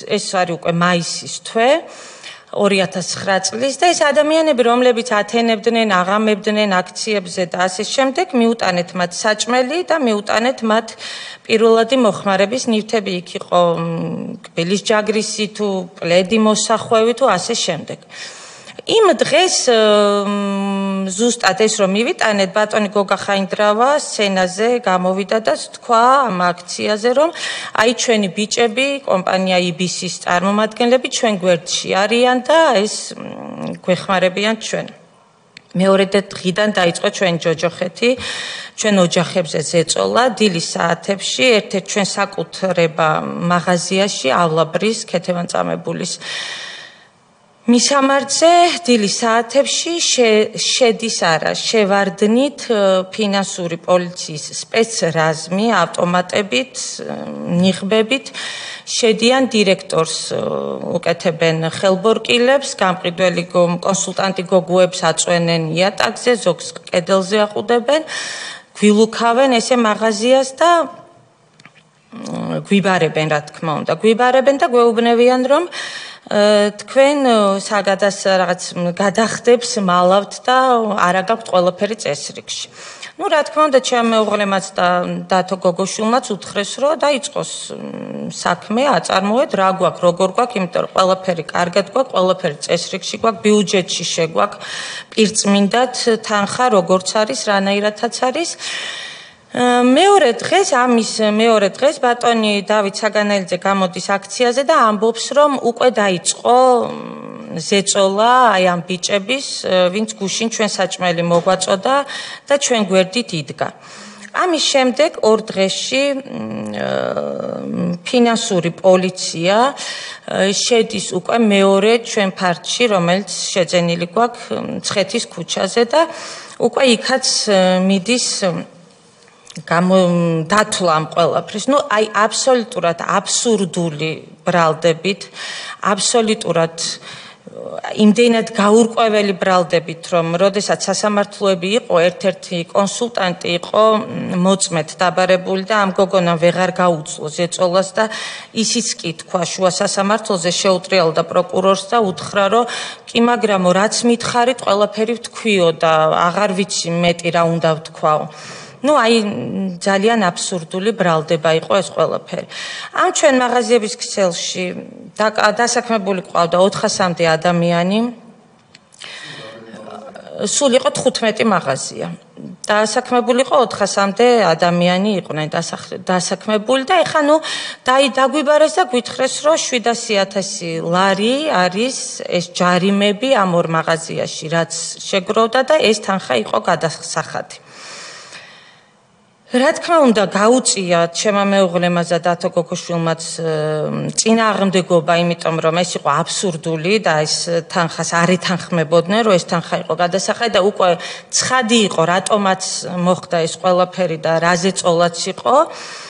ეს არის უკვე მაისის თვე 2009 წლის და ეს ადამიანები, რომლებიც ათენებდნენ, აღამებდნენ აქციებზე და ასე შემდეგ, მიუტანეთ მათ საჭმელი და მიუტანეთ მათ პირველადი მოხმარების ნივთები, იქ იყო კბილის ჯაგრისი თუ პლედი მოსახვევი თუ ასე შემდეგ. იმ დღეს ზუსტად ეს რომ მივიტანეთ, ბატონი გოგა ხაინდრავა სცენაზე გამოვიდა და თქვა ამ აქციაზე, რომ აი ჩვენი ბიჭები, კომპანია IBC-ის წარმომადგენლები ჩვენ გვერდში არიან და ეს გვეხმარებიან ჩვენ. მეორე დღიდან დაიწყო ჩვენი ჯოჯოხეთი, ჩვენ ოჯახებზე ზეწოლა, დილის საათებში, ერთ-ერთ ჩვენ საკუთრება მაღაზიაში, ავლაბრის, ქეთევან-წამებულის მისამართზე დილის საათებში შედის შევარდნით ფინანსური პოლიციის სპეცრაზმი ავტომატებით, ნიღბებით შედიან დირექტორს უკეთებენ ხელბორკილებს, გამყიდველი კონსულტანტი გოგოებს აწვენენ იატაკზე, ზოგს კედელზე აყუდებენ, გვილუქავენ ესე მაღაზიას და გვიბარებენ, რა თქმა უნდა, გვიბარებენ და გვეუბნებიან, რომ თქვენ საგადას რაღაც გადახდებს მალავთ და არა გაქვთ ყველაფერი წესრიგში. Ну, რა თქმა უნდა, ჩემ მეუღლემაც და დათო გოგოშვილმაც უთხრეს, რომ დაიწყოს საქმე, აწარმოეთ, რა გვაქვს, როგორ გვაქვს, იმიტომ რომ ყველაფერი კარგად გვაქვს, ყველაფერი წესრიგში გვაქვს, ბიუჯეტში შეგვაქვს, პირწმინდად თანხა როგორც არის, რანაირადაც არის. მეორე დღეს ბატონი დავით საგანელიძე გამოდის აქციაზე და ამბობს, რომ უკვე დაიწყო ზეწოლა აი ამ ბიჭების, ვინც გუშინ ჩვენ საჭმელი მოგვაწოდა და ჩვენ გვერდით იდგა. ამის შემდეგ ორ დღეში ფინანსური პოლიცია შედის უკვე მეორე ჩვენ ფარდში, რომელიც შეძენილი გვაქვს მცხეთის ქუჩაზე და უკვე იქაც მიდის დათვლა ამ ყველაფრის. Ну, აი აბსოლუტურად აბსურდული ბრალდებით, აბსოლუტურად იმდენად გაურკვეველი ბრალდებით, რომ როდესაც სასამართლოები იყო, ერთ-ერთი კონსულტანტი იყო მოწმედ დაბარებული და ამ გოგონამ ვეღარ გაუძლო ზეწოლას და ისიც კი თქვა შუა სასამართლოზე, შეუტრიალდა პროკურორს და უთხრა, რომ კი, მაგრამ რაც მითხარით, ყველაფერი ვთქვიო და აღარ ვიცი მეტი რა უნდა ვთქვაო. Ну, აი ძალიან აბსურდული ბრალდება იყო ეს ყველაფერი. ამ ჩვენ მაღაზიების ქსელში დასაქმებული ყავდა 400-მდე ადამიანი. სულ იყო 15 მაღაზია. დასაქმებული იყო 400-მდე ადამიანი იყვნენ დასაქმებული და ეხლა ნუ დაგვიბარეს და გვითხრეს, რომ 700,000 ლარი არის ეს ჯარიმები ამ ორ მაღაზიაში, რაც შეგროვდა და ეს თანხა იყო გადასახადი. რა თქმა უნდა, გაუწია ჩემმა მეუღლემაც და დათო გოგოშვილმაც წინააღმდეგობა, იმიტომ რომ ეს იყო აბსურდული და ეს თანხას არ ეთანხმებოდნენ, რომ ეს თანხა იყო გადასახადი და უკვე ცხადი იყო, რატომაც მოხდა ეს ყველაფერი და რა ზეწოლაც იყო.